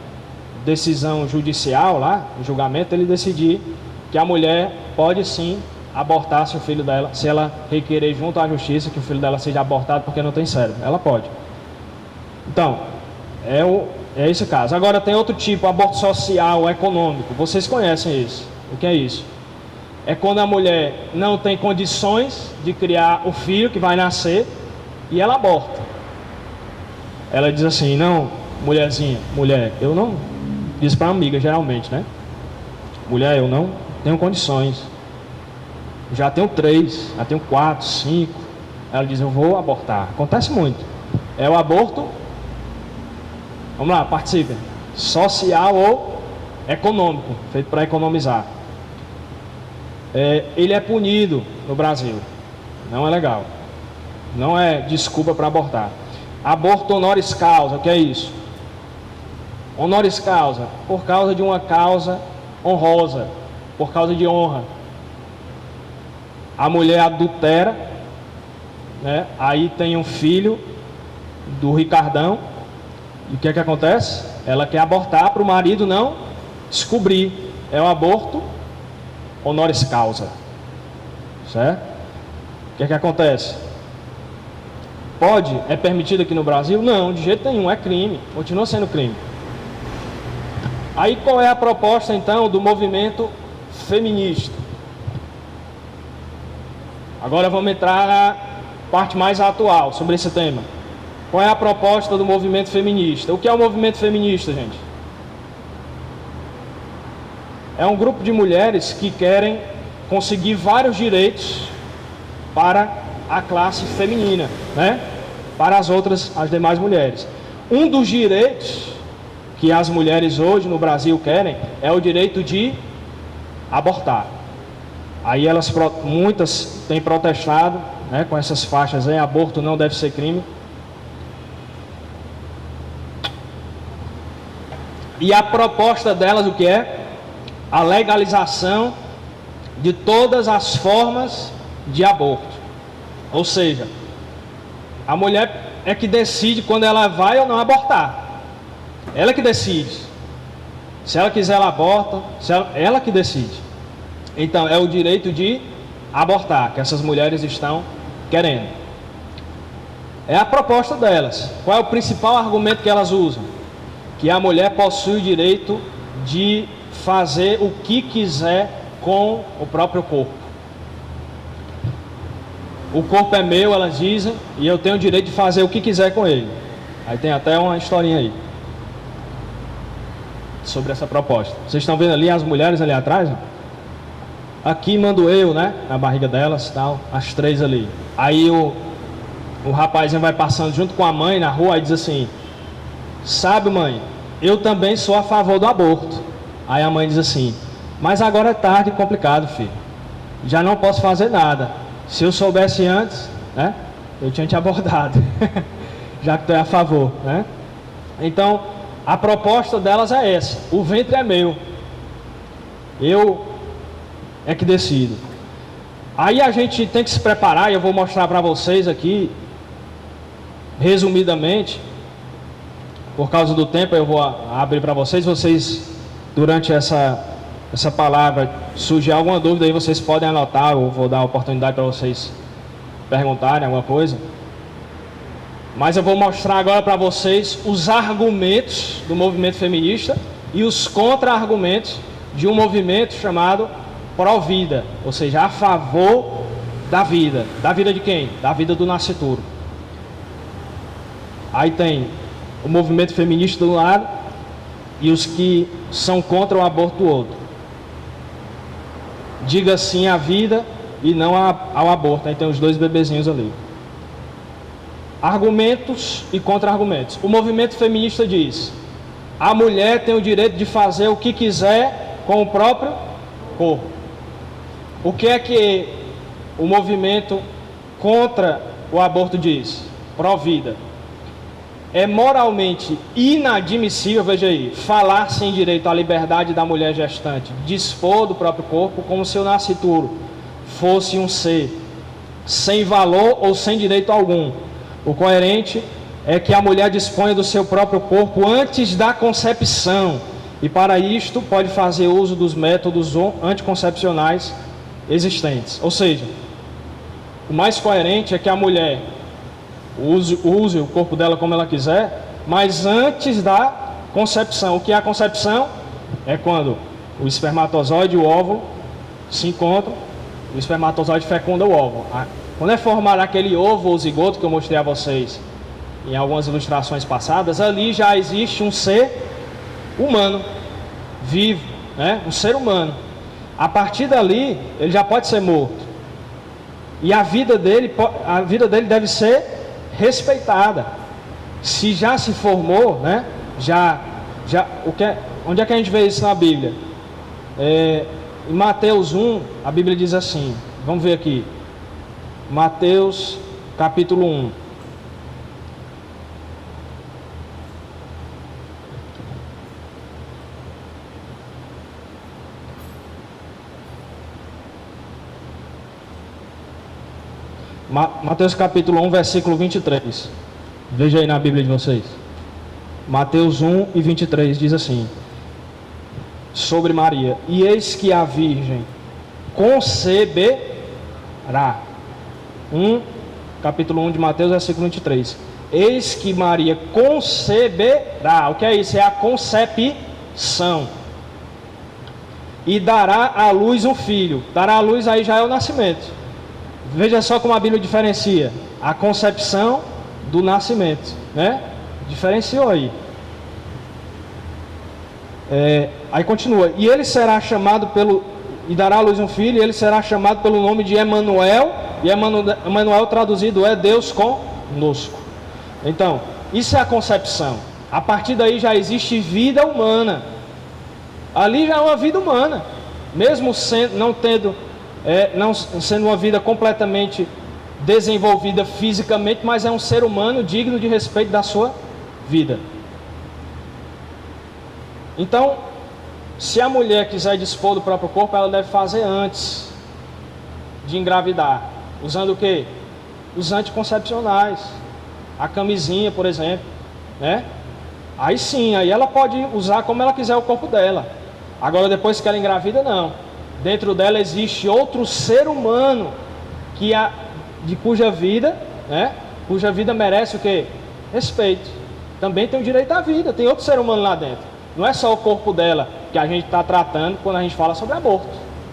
decisão judicial lá, um julgamento, ele decidir que a mulher pode sim abortar se o filho dela, se ela requerer junto à justiça que o filho dela seja abortado porque não tem cérebro, ela pode. Então, é esse caso. Agora tem outro tipo, aborto social, econômico. Vocês conhecem isso. O que é isso? É quando a mulher não tem condições de criar o filho que vai nascer e ela aborta. Ela diz assim: não, mulher, eu não... Diz para amiga, geralmente, né? Mulher, eu não tenho condições. Já tenho 3, já tenho 4, 5. Ela diz: eu vou abortar. Acontece muito. É o aborto, vamos lá, participem, social ou econômico, feito para economizar. Ele é punido no Brasil. Não é legal. Não é desculpa para abortar. Aborto honoris causa, o que é isso? Honoris causa, por causa de uma causa honrosa, por causa de honra. A mulher adultera né? Aí tem um filho do Ricardão. E o que é que acontece? Ela quer abortar para o marido não descobrir. É um aborto honoris causa. Certo? O que é que acontece? Pode? É permitido aqui no Brasil? Não, de jeito nenhum, é crime. Continua sendo crime. Aí qual é a proposta então do movimento feminista? Agora vamos entrar na parte mais atual sobre esse tema. Qual é a proposta do movimento feminista? O que é o movimento feminista, gente? É um grupo de mulheres que querem conseguir vários direitos para a classe feminina, né? Para as demais mulheres. Um dos direitos que as mulheres hoje no Brasil querem é o direito de abortar. Aí muitas têm protestado, né, com essas faixas aí, aborto não deve ser crime. E a proposta delas o que é? A legalização de todas as formas de aborto. Ou seja, a mulher é que decide quando ela vai ou não abortar. Ela que decide. Se ela quiser, ela aborta. Ela que decide. Então, é o direito de abortar que essas mulheres estão querendo. É a proposta delas. Qual é o principal argumento que elas usam? Que a mulher possui o direito de fazer o que quiser com o próprio corpo. O corpo é meu, elas dizem, e eu tenho o direito de fazer o que quiser com ele. Aí tem até uma historinha aí sobre essa proposta. Vocês estão vendo ali as mulheres ali atrás? Aqui mando eu, né? Na barriga delas, tal, as três ali. Aí o rapazinho vai passando junto com a mãe na rua e diz assim: sabe, mãe, eu também sou a favor do aborto. Aí a mãe diz assim: mas agora é tarde e complicado, filho. Já não posso fazer nada. Se eu soubesse antes, né, eu tinha te abordado. Já que tu é a favor, né? Então, a proposta delas é essa: o ventre é meu. Eu é que decido. Aí a gente tem que se preparar, e eu vou mostrar para vocês aqui, resumidamente, por causa do tempo eu vou abrir para vocês. Vocês, durante essa palavra, surgir alguma dúvida aí, vocês podem anotar, ou vou dar a oportunidade para vocês perguntarem alguma coisa. Mas eu vou mostrar agora para vocês os argumentos do movimento feminista e os contra-argumentos de um movimento chamado pró-vida, ou seja, a favor da vida. Da vida de quem? Da vida do nascituro. Aí tem o movimento feminista do lado e os que são contra o aborto do outro. Diga sim à vida e não ao aborto. Aí tem os dois bebezinhos ali. Argumentos e contra-argumentos. O movimento feminista diz: a mulher tem o direito de fazer o que quiser com o próprio corpo. O que é que o movimento contra o aborto diz? Pró-vida. É moralmente inadmissível, veja aí, falar sem direito à liberdade da mulher gestante, dispor do próprio corpo como se o nascituro fosse um ser sem valor ou sem direito algum. O coerente é que a mulher disponha do seu próprio corpo antes da concepção, e para isto pode fazer uso dos métodos anticoncepcionais existentes. Ou seja, o mais coerente é que a mulher use o corpo dela como ela quiser, mas antes da concepção. O que é a concepção? É quando o espermatozoide e o óvulo se encontram, o espermatozoide fecunda o óvulo. Quando é formado aquele ovo ou zigoto que eu mostrei a vocês em algumas ilustrações passadas, ali já existe um ser humano, vivo, né? Um ser humano. A partir dali, ele já pode ser morto. E a vida dele deve ser respeitada. Se já se formou, né? Onde é que a gente vê isso na Bíblia? Em Mateus 1, a Bíblia diz assim, vamos ver aqui. Mateus capítulo 1. Mateus capítulo 1, versículo 23. Veja aí na Bíblia de vocês. Mateus 1 e 23 diz assim, sobre Maria: e eis que a Virgem conceberá. Capítulo 1 de Mateus, versículo 23. Eis que Maria conceberá. O que é isso? É a concepção. E dará à luz um filho. Dará à luz aí já é o nascimento. Veja só como a Bíblia diferencia a concepção do nascimento, né? Diferenciou aí. Aí continua. E ele será chamado e dará à luz um filho, e ele será chamado pelo nome de Emanuel. E Emanuel traduzido é Deus conosco. Então, isso é a concepção. A partir daí já existe vida humana. Ali já é uma vida humana, mesmo não sendo uma vida completamente desenvolvida fisicamente, mas é um ser humano digno de respeito da sua vida. Então, se a mulher quiser dispor do próprio corpo, ela deve fazer antes de engravidar. Usando o quê? Os anticoncepcionais. A camisinha, por exemplo, né? Aí sim, aí ela pode usar como ela quiser o corpo dela. Agora, depois que ela engravida, não. Dentro dela existe outro ser humano cuja vida, né? Cuja vida merece o quê? Respeito. Também tem o direito à vida. Tem outro ser humano lá dentro. Não é só o corpo dela que a gente está tratando quando a gente fala sobre aborto.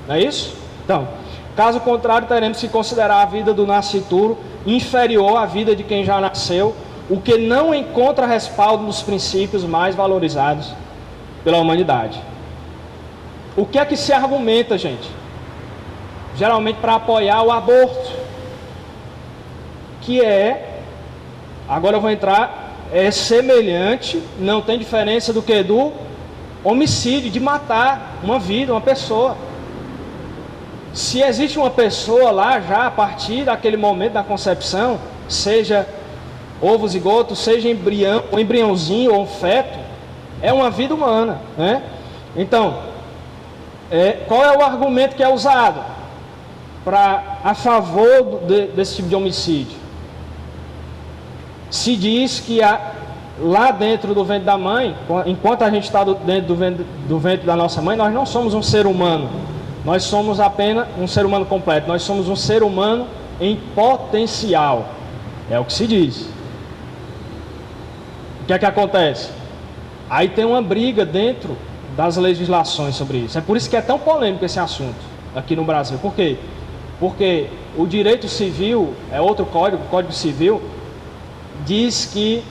Não é isso? Então, caso contrário, teremos que considerar a vida do nascituro inferior à vida de quem já nasceu, o que não encontra respaldo nos princípios mais valorizados pela humanidade. O que é que se argumenta, gente? Geralmente para apoiar o aborto, que agora eu vou entrar, é semelhante, não tem diferença do que do homicídio, de matar uma vida, uma pessoa. Se existe uma pessoa lá já a partir daquele momento da concepção, seja ovo zigoto, seja embrião, um embriãozinho ou um feto, é uma vida humana, né? Então, qual é o argumento que é usado a favor desse tipo de homicídio? Se diz que lá dentro do ventre da mãe, enquanto a gente está dentro do ventre da nossa mãe, nós não somos um ser humano. Nós somos apenas um ser humano completo. Nós somos um ser humano em potencial. É o que se diz. O que é que acontece? Aí tem uma briga dentro das legislações sobre isso. É por isso que é tão polêmico esse assunto aqui no Brasil. Por quê? Porque o direito civil, é outro código, o Código Civil, diz que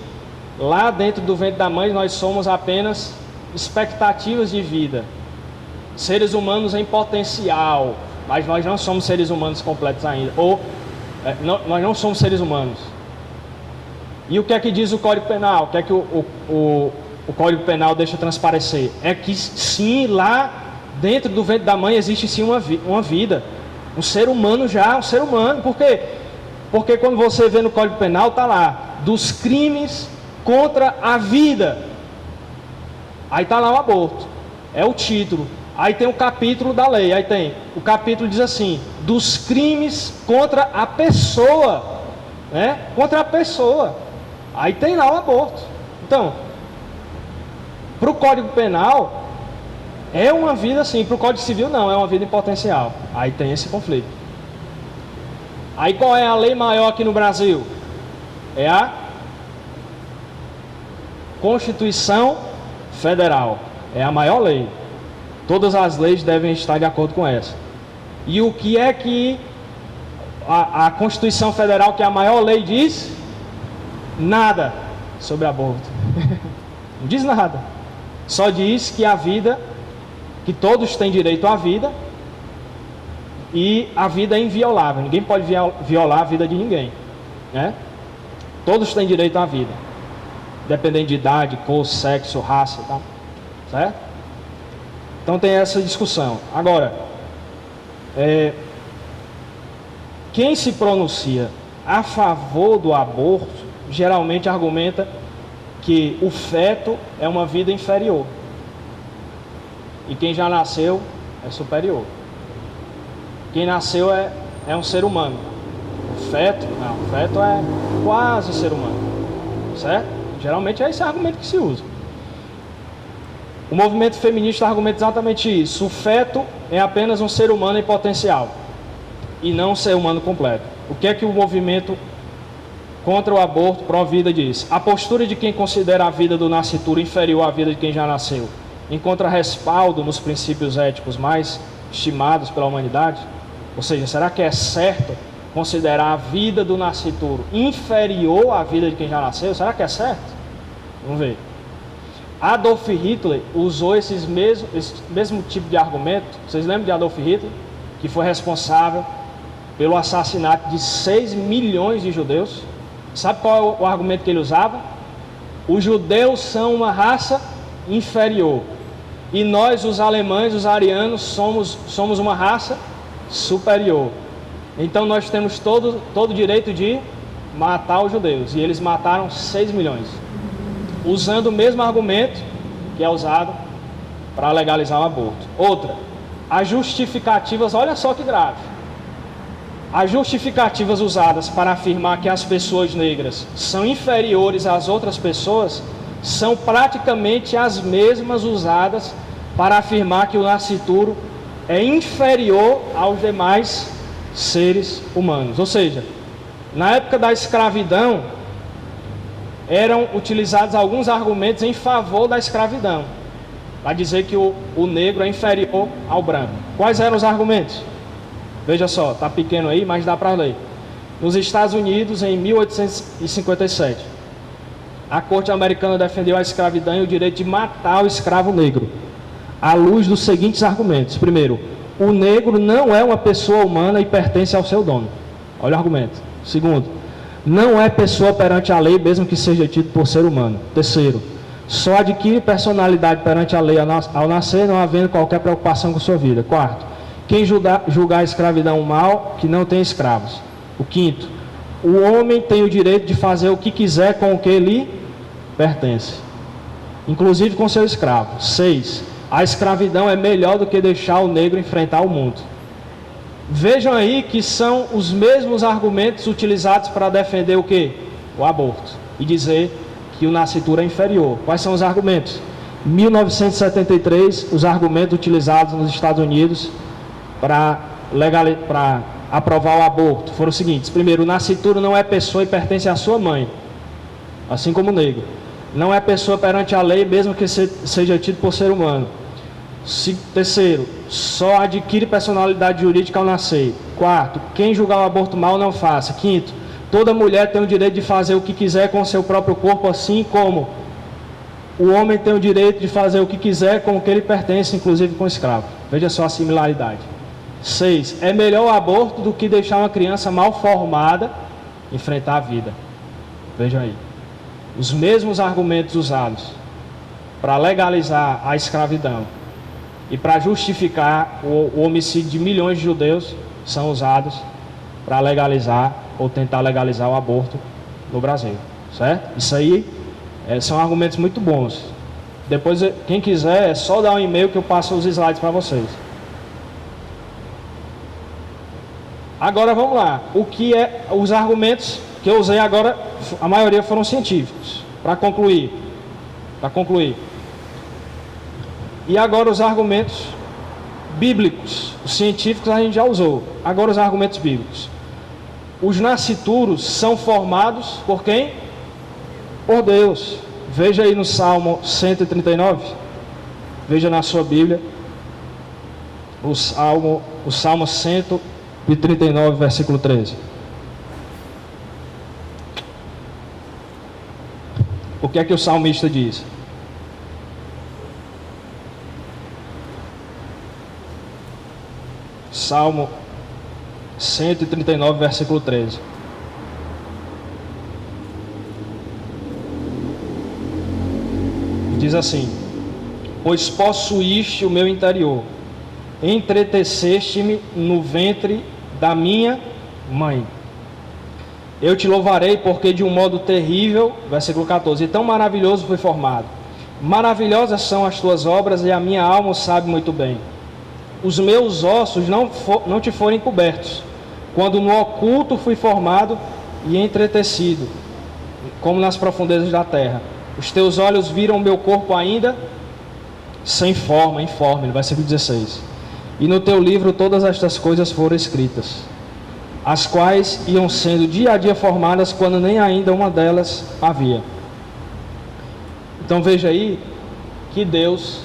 lá dentro do ventre da mãe nós somos apenas expectativas de vida. Seres humanos em potencial, mas nós não somos seres humanos completos ainda. Nós não somos seres humanos. E o que é que diz o Código Penal? O que é que o Código Penal deixa transparecer? É que sim, lá dentro do ventre da mãe existe sim uma vida. Um ser humano já, um ser humano. Por quê? Porque quando você vê no Código Penal, está lá, dos crimes contra a vida. Aí está lá o aborto. É o título. Aí tem o capítulo da lei. Aí tem, o capítulo diz assim, dos crimes contra a pessoa. Né? Contra a pessoa. Aí tem lá o aborto. Então, para o Código Penal, é uma vida assim. Para o Código Civil, não. É uma vida em potencial. Aí tem esse conflito. Aí qual é a lei maior aqui no Brasil? É a Constituição Federal. É a maior lei. Todas as leis devem estar de acordo com essa. E o que é que a Constituição Federal, que é a maior lei, diz? Nada sobre aborto. Não diz nada. Só diz que a vida, que todos têm direito à vida, e a vida é inviolável. Ninguém pode violar a vida de ninguém, né? Todos têm direito à vida, dependendo de idade, cor, sexo, raça, tá? Certo? Então tem essa discussão. Agora, quem se pronuncia a favor do aborto geralmente argumenta que o feto é uma vida inferior e quem já nasceu é superior. Quem nasceu é um ser humano. O feto. Não, feto é quase ser humano, certo? Geralmente é esse argumento que se usa. O movimento feminista argumenta exatamente isso. O feto é apenas um ser humano em potencial e não um ser humano completo. O que é que o movimento contra o aborto pró-vida diz? A postura de quem considera a vida do nascituro inferior à vida de quem já nasceu encontra respaldo nos princípios éticos mais estimados pela humanidade? Ou seja, será que é certo considerar a vida do nascituro inferior à vida de quem já nasceu? Será que é certo? Vamos ver. Adolf Hitler usou esse mesmo tipo de argumento. Vocês lembram de Adolf Hitler? Que foi responsável pelo assassinato de 6 milhões de judeus. Sabe qual é o argumento que ele usava? Os judeus são uma raça inferior. E nós, os alemães, os arianos, somos uma raça superior. Então nós temos todo o direito de matar os judeus. E eles mataram 6 milhões. Usando o mesmo argumento que é usado para legalizar o aborto. Outra, as justificativas, olha só que grave. As justificativas usadas para afirmar que as pessoas negras são inferiores às outras pessoas são praticamente as mesmas usadas para afirmar que o nascituro é inferior aos demais seres humanos. Ou seja, na época da escravidão, eram utilizados alguns argumentos em favor da escravidão, para dizer que o negro é inferior ao branco. Quais eram os argumentos? Veja só, está pequeno aí, mas dá para ler. Nos Estados Unidos, em 1857, a corte americana defendeu a escravidão e o direito de matar o escravo negro, à luz dos seguintes argumentos. Primeiro, o negro não é uma pessoa humana e pertence ao seu dono. Olha o argumento. Segundo, não é pessoa perante a lei, mesmo que seja tido por ser humano. Terceiro, só adquire personalidade perante a lei ao nascer, não havendo qualquer preocupação com sua vida. Quarto, quem julgar a escravidão mal, que não tem escravos. O quinto, o homem tem o direito de fazer o que quiser com o que lhe pertence, inclusive com seu escravo. 6. A escravidão é melhor do que deixar o negro enfrentar o mundo. Vejam aí que são os mesmos argumentos utilizados para defender o quê? O aborto. E dizer que o nascituro é inferior. Quais são os argumentos? 1973, os argumentos utilizados nos Estados Unidos para aprovar o aborto foram os seguintes. Primeiro, o nascituro não é pessoa e pertence à sua mãe, assim como o negro. Não é pessoa perante a lei, mesmo que seja tido por ser humano. Terceiro, só adquire personalidade jurídica ao nascer. Quarto, quem julgar o aborto mal não faça. Quinto, toda mulher tem o direito de fazer o que quiser com o seu próprio corpo, assim como o homem tem o direito de fazer o que quiser com o que ele pertence, inclusive com o escravo. Veja só a similaridade. 6. É melhor o aborto do que deixar uma criança mal formada enfrentar a vida. Vejam aí. Os mesmos argumentos usados para legalizar a escravidão e para justificar o homicídio de milhões de judeus são usados para legalizar ou tentar legalizar o aborto no Brasil, certo? Isso aí são argumentos muito bons. Depois, quem quiser, é só dar um e-mail que eu passo os slides para vocês. Agora vamos lá. O que é os argumentos que eu usei agora? A maioria foram científicos. Para concluir. E agora os argumentos bíblicos. Os científicos a gente já usou. Agora os argumentos bíblicos. Os nascituros são formados por quem? Por Deus. Veja aí no Salmo 139. Veja na sua Bíblia. O Salmo 139, versículo 13. O que é que o salmista diz? Salmo 139, versículo 13. Diz assim: pois possuíste o meu interior, entreteceste-me no ventre da minha mãe. Eu te louvarei porque de um modo terrível, versículo 14, e tão maravilhoso fui formado. Maravilhosas são as tuas obras e a minha alma o sabe muito bem. Os meus ossos não te forem cobertos, quando no oculto fui formado e entretecido, como nas profundezas da terra. Os teus olhos viram o meu corpo ainda sem forma, informe, versículo 16. E no teu livro todas estas coisas foram escritas, as quais iam sendo dia a dia formadas, quando nem ainda uma delas havia. Então veja aí que Deus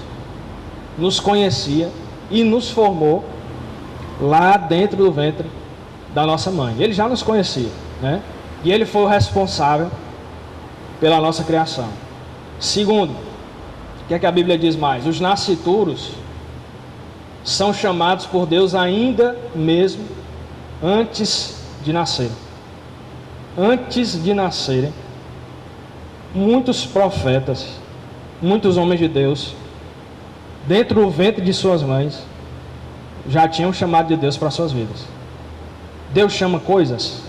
nos conhecia e nos formou lá dentro do ventre da nossa mãe. Ele já nos conhecia, né? E Ele foi o responsável pela nossa criação. Segundo, o que é que a Bíblia diz mais? Os nascituros são chamados por Deus ainda mesmo antes de nascerem. Antes de nascerem, muitos profetas, muitos homens de Deus, dentro do ventre de suas mães, já tinham chamado de Deus para suas vidas. Deus chama coisas.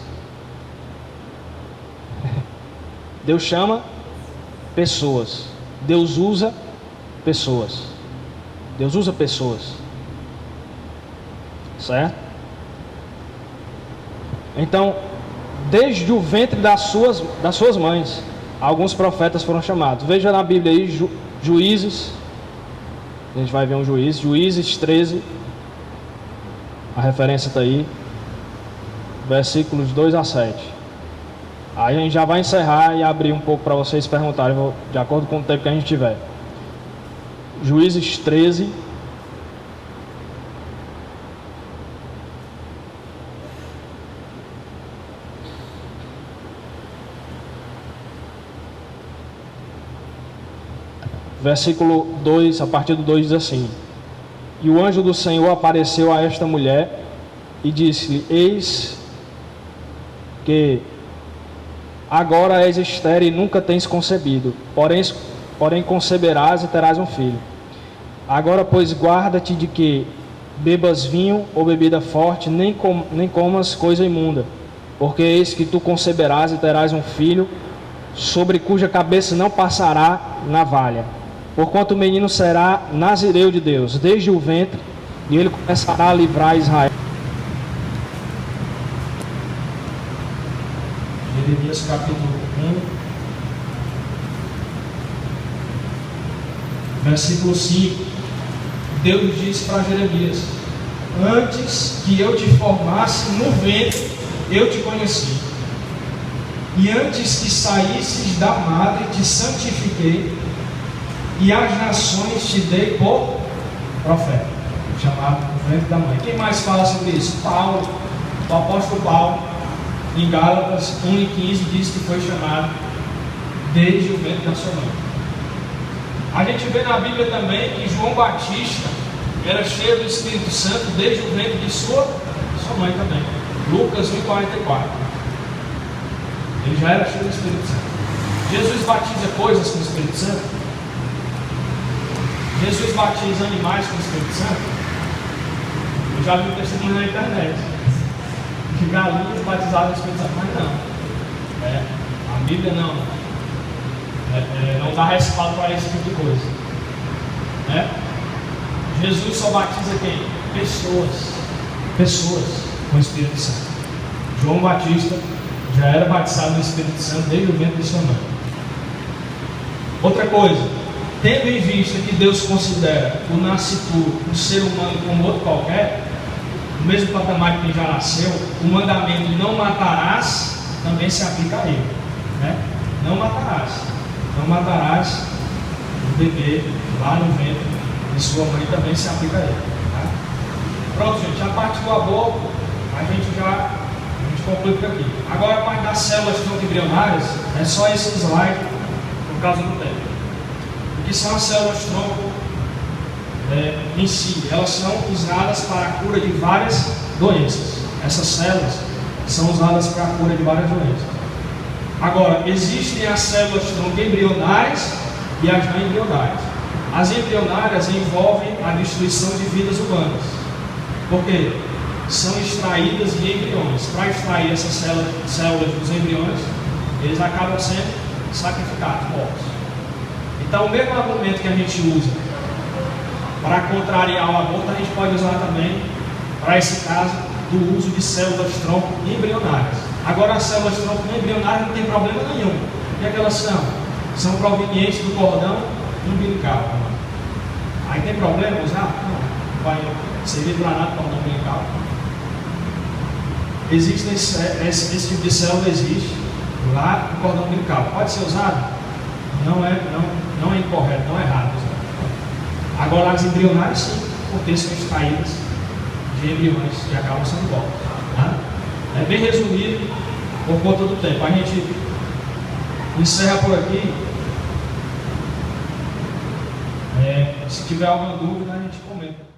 Deus chama pessoas. Deus usa pessoas. Deus usa pessoas. Certo? Então, desde o ventre das suas mães, alguns profetas foram chamados. Veja na Bíblia aí, Juízes. A gente vai ver um juiz. Juízes 13. A referência está aí. Versículos 2 a 7. Aí a gente já vai encerrar e abrir um pouco para vocês perguntarem, de acordo com o tempo que a gente tiver. Juízes 13. Versículo 2, a partir do 2 diz assim: E o anjo do Senhor apareceu a esta mulher e disse-lhe: Eis que agora és estéril e nunca tens concebido, porém conceberás e terás um filho. Agora, pois, guarda-te de que bebas vinho ou bebida forte, nem comas coisa imunda, porque eis que tu conceberás e terás um filho, sobre cuja cabeça não passará navalha. Porquanto o menino será nazireu de Deus, desde o ventre, e ele começará a livrar Israel. Jeremias capítulo 1, versículo 5. Deus disse para Jeremias: Antes que eu te formasse no ventre, eu te conheci. E antes que saísses da madre, te santifiquei, e as nações te dei por profeta. Chamado no ventre da mãe. Quem mais fala sobre isso? Paulo, o apóstolo Paulo, em Gálatas 1:15, diz que foi chamado desde o ventre da sua mãe. A gente vê na Bíblia também que João Batista era cheio do Espírito Santo desde o ventre de sua mãe também. Lucas 1:44. Ele já era cheio do Espírito Santo. Jesus batiza coisas com o Espírito Santo? Jesus batiza animais com o Espírito Santo? Eu já vi testemunho na internet que galinhas batizadas com o Espírito Santo, mas não. A Bíblia não. Não dá respaldo para esse tipo de coisa. Jesus só batiza quem? Pessoas com o Espírito Santo. João Batista já era batizado no Espírito Santo desde o ventre de sua mãe. Outra coisa, tendo em vista que Deus considera o nascituro um ser humano como outro qualquer, no mesmo patamar que quem já nasceu, o mandamento não matarás também se aplica a ele. Não matarás. Não matarás o bebê lá no ventre de sua mãe, também se aplica a ele. Pronto, gente, a parte do aborto a gente conclui por aqui. Agora a parte das células tronco-embrionárias é só esse slide por causa do tempo. O que são as células tronco em si? Elas são usadas para a cura de várias doenças. Essas células são usadas para a cura de várias doenças. Agora, existem as células tronco-embrionárias e as não embrionárias. As embrionárias envolvem a destruição de vidas humanas. Por quê? São extraídas de embriões. Para extrair essas células dos embriões, eles acabam sendo sacrificados, mortos. Então, o mesmo argumento que a gente usa para contrariar o aborto, a gente pode usar também para esse caso do uso de células-tronco embrionárias. Agora, as células-tronco embrionárias não tem problema nenhum. O que é que elas são? São provenientes do cordão umbilical. Aí tem problema usar? Não. Vai servir para nada cordão umbilical. Existe esse tipo de célula existe lá no cordão umbilical. Pode ser usado? Não é incorreto, não é errado. Agora, as embrionárias sim, porque são extraídas de embriões que acabam sendo mortos. Tá? É bem resumido por conta do tempo. A gente encerra por aqui. Se tiver alguma dúvida, a gente comenta.